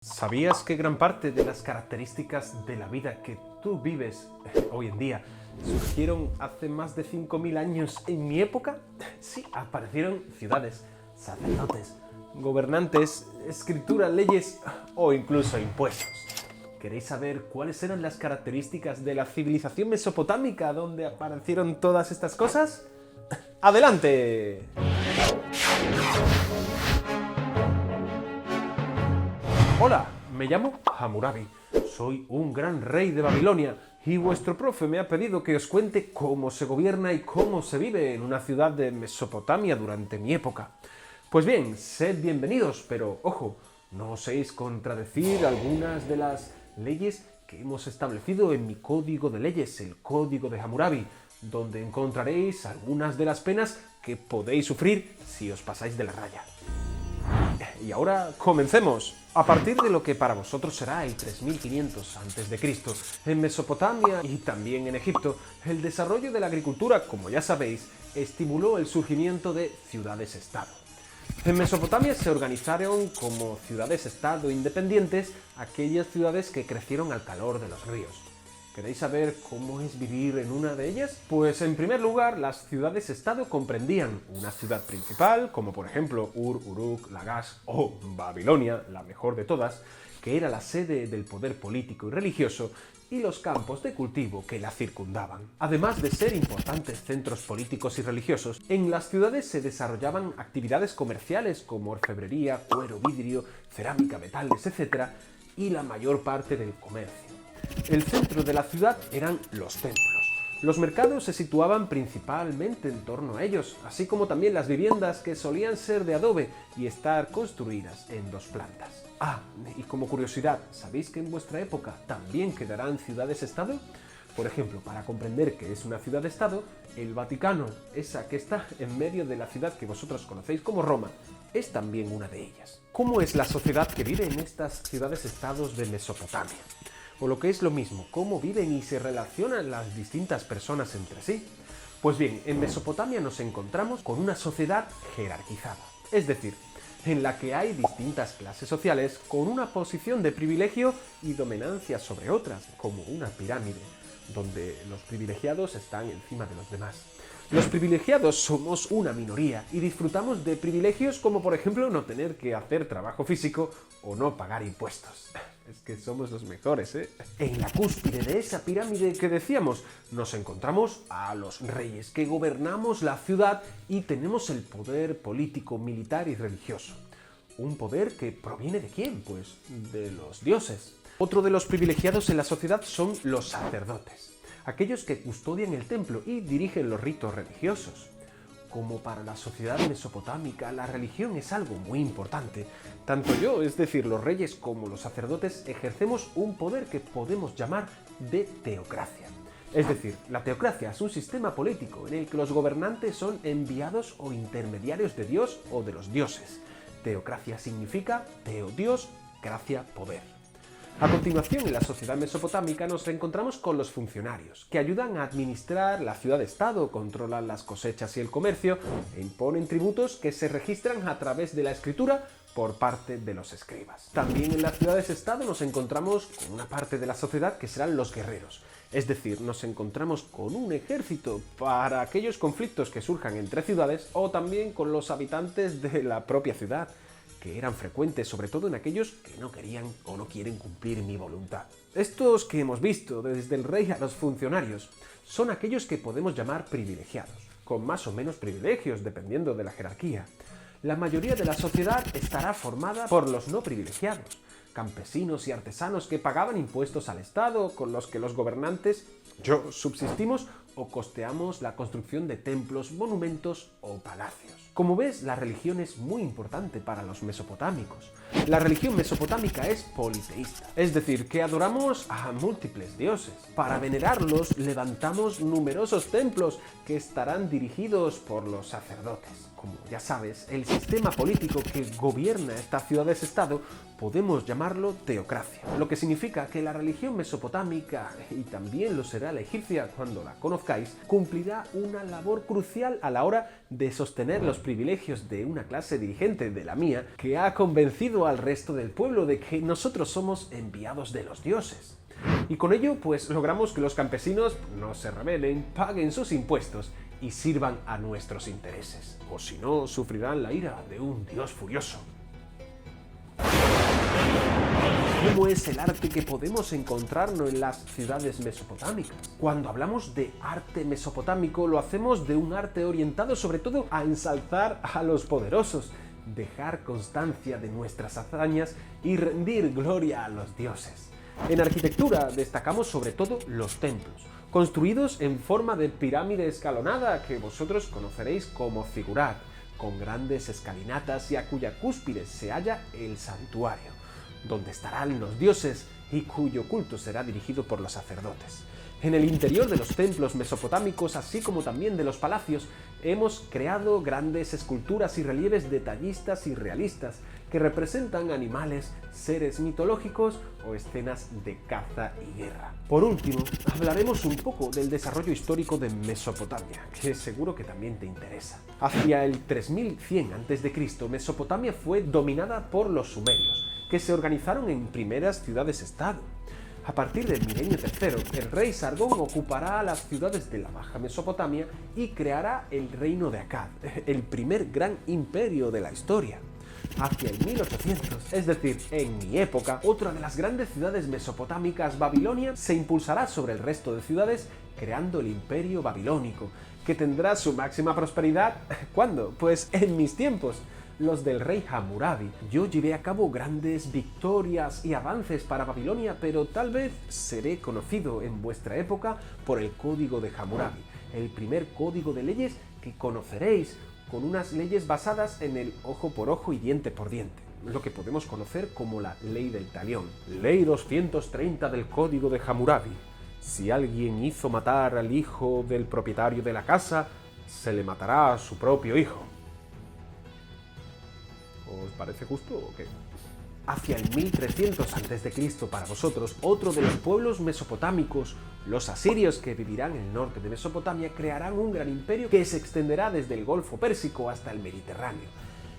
¿Sabías que gran parte de las características de la vida que tú vives hoy en día surgieron hace más de 5.000 años en mi época? Sí, aparecieron ciudades, sacerdotes, gobernantes, escritura, leyes o incluso impuestos. ¿Queréis saber cuáles eran las características de la civilización mesopotámica donde aparecieron todas estas cosas? ¡Adelante! Hola, me llamo Hammurabi, soy un gran rey de Babilonia y vuestro profe me ha pedido que os cuente cómo se gobierna y cómo se vive en una ciudad de Mesopotamia durante mi época. Pues bien, sed bienvenidos, pero ojo, no oséis contradecir algunas de las leyes que hemos establecido en mi código de leyes, el Código de Hammurabi, donde encontraréis algunas de las penas que podéis sufrir si os pasáis de la raya. Y ahora comencemos. A partir de lo que para vosotros será el 3500 a.C., en Mesopotamia y también en Egipto, el desarrollo de la agricultura, como ya sabéis, estimuló el surgimiento de ciudades-estado. En Mesopotamia se organizaron como ciudades-estado independientes aquellas ciudades que crecieron al calor de los ríos. ¿Queréis saber cómo es vivir en una de ellas? Pues en primer lugar, las ciudades-estado comprendían una ciudad principal, como por ejemplo Ur, Uruk, Lagash o Babilonia, la mejor de todas, que era la sede del poder político y religioso, y los campos de cultivo que la circundaban. Además de ser importantes centros políticos y religiosos, en las ciudades se desarrollaban actividades comerciales como orfebrería, cuero, vidrio, cerámica, metales, etc., y la mayor parte del comercio. El centro de la ciudad eran los templos. Los mercados se situaban principalmente en torno a ellos, así como también las viviendas que solían ser de adobe y estar construidas en 2 plantas. Y como curiosidad, ¿sabéis que en vuestra época también quedarán ciudades-estado? Por ejemplo, para comprender qué es una ciudad-estado, el Vaticano, esa que está en medio de la ciudad que vosotros conocéis como Roma, es también una de ellas. ¿Cómo es la sociedad que vive en estas ciudades-estados de Mesopotamia? O lo que es lo mismo, cómo viven y se relacionan las distintas personas entre sí. Pues bien, en Mesopotamia nos encontramos con una sociedad jerarquizada, es decir, en la que hay distintas clases sociales con una posición de privilegio y dominancia sobre otras, como una pirámide, donde los privilegiados están encima de los demás. Los privilegiados somos una minoría y disfrutamos de privilegios como por ejemplo no tener que hacer trabajo físico o no pagar impuestos. Es que somos los mejores, ¿eh? En la cúspide de esa pirámide que decíamos, nos encontramos a los reyes que gobernamos la ciudad y tenemos el poder político, militar y religioso. ¿Un poder que proviene de quién? Pues de los dioses. Otro de los privilegiados en la sociedad son los sacerdotes, aquellos que custodian el templo y dirigen los ritos religiosos. Como para la sociedad mesopotámica, la religión es algo muy importante. Tanto yo, es decir, los reyes, como los sacerdotes, ejercemos un poder que podemos llamar de teocracia. Es decir, la teocracia es un sistema político en el que los gobernantes son enviados o intermediarios de Dios o de los dioses. Teocracia significa teo, Dios, gracia, poder. A continuación, en la sociedad mesopotámica nos encontramos con los funcionarios, que ayudan a administrar la ciudad-estado, controlan las cosechas y el comercio e imponen tributos que se registran a través de la escritura por parte de los escribas. También en las ciudades-estado nos encontramos con una parte de la sociedad que serán los guerreros, es decir, nos encontramos con un ejército para aquellos conflictos que surjan entre ciudades o también con los habitantes de la propia ciudad, que eran frecuentes, sobre todo en aquellos que no querían o no quieren cumplir mi voluntad. Estos que hemos visto, desde el rey a los funcionarios, son aquellos que podemos llamar privilegiados, con más o menos privilegios dependiendo de la jerarquía. La mayoría de la sociedad estará formada por los no privilegiados, campesinos y artesanos que pagaban impuestos al Estado, con los que los gobernantes, subsistimos o costeamos la construcción de templos, monumentos o palacios. Como ves, la religión es muy importante para los mesopotámicos. La religión mesopotámica es politeísta, es decir, que adoramos a múltiples dioses. Para venerarlos, levantamos numerosos templos que estarán dirigidos por los sacerdotes. como ya sabes, el sistema político que gobierna estas ciudades-estado podemos llamarlo teocracia, lo que significa que la religión mesopotámica, y también lo será la egipcia cuando la conozcáis, cumplirá una labor crucial a la hora de sostener los privilegios de una clase dirigente de la mía que ha convencido al resto del pueblo de que nosotros somos enviados de los dioses. Y con ello, pues logramos que los campesinos no se rebelen, paguen sus impuestos y sirvan a nuestros intereses. O si no, sufrirán la ira de un dios furioso. ¿Cómo es el arte que podemos encontrarnos en las ciudades mesopotámicas? Cuando hablamos de arte mesopotámico, lo hacemos de un arte orientado sobre todo a ensalzar a los poderosos, dejar constancia de nuestras hazañas y rendir gloria a los dioses. En arquitectura destacamos sobre todo los templos, construidos en forma de pirámide escalonada que vosotros conoceréis como zigurat, con grandes escalinatas y a cuya cúspide se halla el santuario, donde estarán los dioses y cuyo culto será dirigido por los sacerdotes. En el interior de los templos mesopotámicos, así como también de los palacios, hemos creado grandes esculturas y relieves detallistas y realistas que representan animales, seres mitológicos o escenas de caza y guerra. Por último, hablaremos un poco del desarrollo histórico de Mesopotamia, que seguro que también te interesa. Hacia el 3100 a.C., Mesopotamia fue dominada por los sumerios, que se organizaron en primeras ciudades-estado. A partir del milenio III, el rey Sargón ocupará las ciudades de la Baja Mesopotamia y creará el reino de Akkad, el primer gran imperio de la historia. Hacia el 1800, es decir, en mi época, otra de las grandes ciudades mesopotámicas, Babilonia, se impulsará sobre el resto de ciudades creando el imperio babilónico, que tendrá su máxima prosperidad, ¿cuándo? Pues en mis tiempos, los del rey Hammurabi. Yo llevé a cabo grandes victorias y avances para Babilonia, pero tal vez seré conocido en vuestra época por el Código de Hammurabi, el primer código de leyes que conoceréis, con unas leyes basadas en el ojo por ojo y diente por diente, lo que podemos conocer como la Ley del Talión. Ley 230 del Código de Hammurabi. Si alguien hizo matar al hijo del propietario de la casa, se le matará a su propio hijo. ¿Os parece justo o qué? Hacia el 1300 a.C. para vosotros, otro de los pueblos mesopotámicos, los asirios, que vivirán en el norte de Mesopotamia, crearán un gran imperio que se extenderá desde el Golfo Pérsico hasta el Mediterráneo.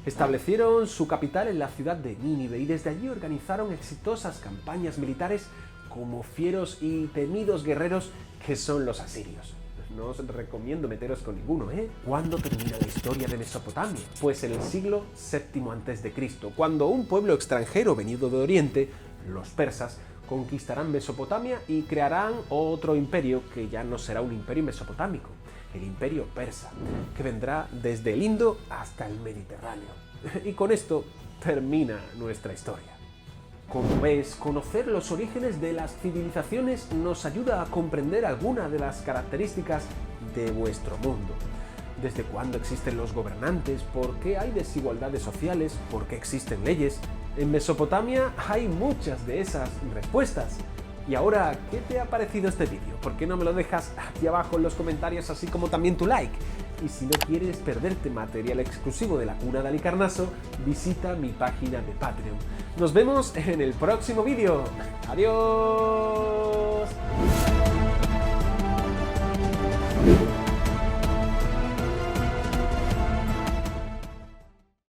Establecieron su capital en la ciudad de Nínive y desde allí organizaron exitosas campañas militares como fieros y temidos guerreros que son los asirios. No os recomiendo meteros con ninguno, ¿eh? ¿Cuándo termina la historia de Mesopotamia? Pues en el siglo VII a.C., cuando un pueblo extranjero venido de Oriente, los persas, conquistarán Mesopotamia y crearán otro imperio que ya no será un imperio mesopotámico, el imperio persa, que vendrá desde el Indo hasta el Mediterráneo. Y con esto termina nuestra historia. Como ves, conocer los orígenes de las civilizaciones nos ayuda a comprender algunas de las características de vuestro mundo. ¿Desde cuándo existen los gobernantes? ¿Por qué hay desigualdades sociales? ¿Por qué existen leyes? En Mesopotamia hay muchas de esas respuestas. Y ahora, ¿qué te ha parecido este vídeo? ¿Por qué no me lo dejas aquí abajo en los comentarios, así como también tu like? Y si no quieres perderte material exclusivo de la Cuna de Halicarnasso, visita mi página de Patreon. Nos vemos en el próximo vídeo. ¡Adiós!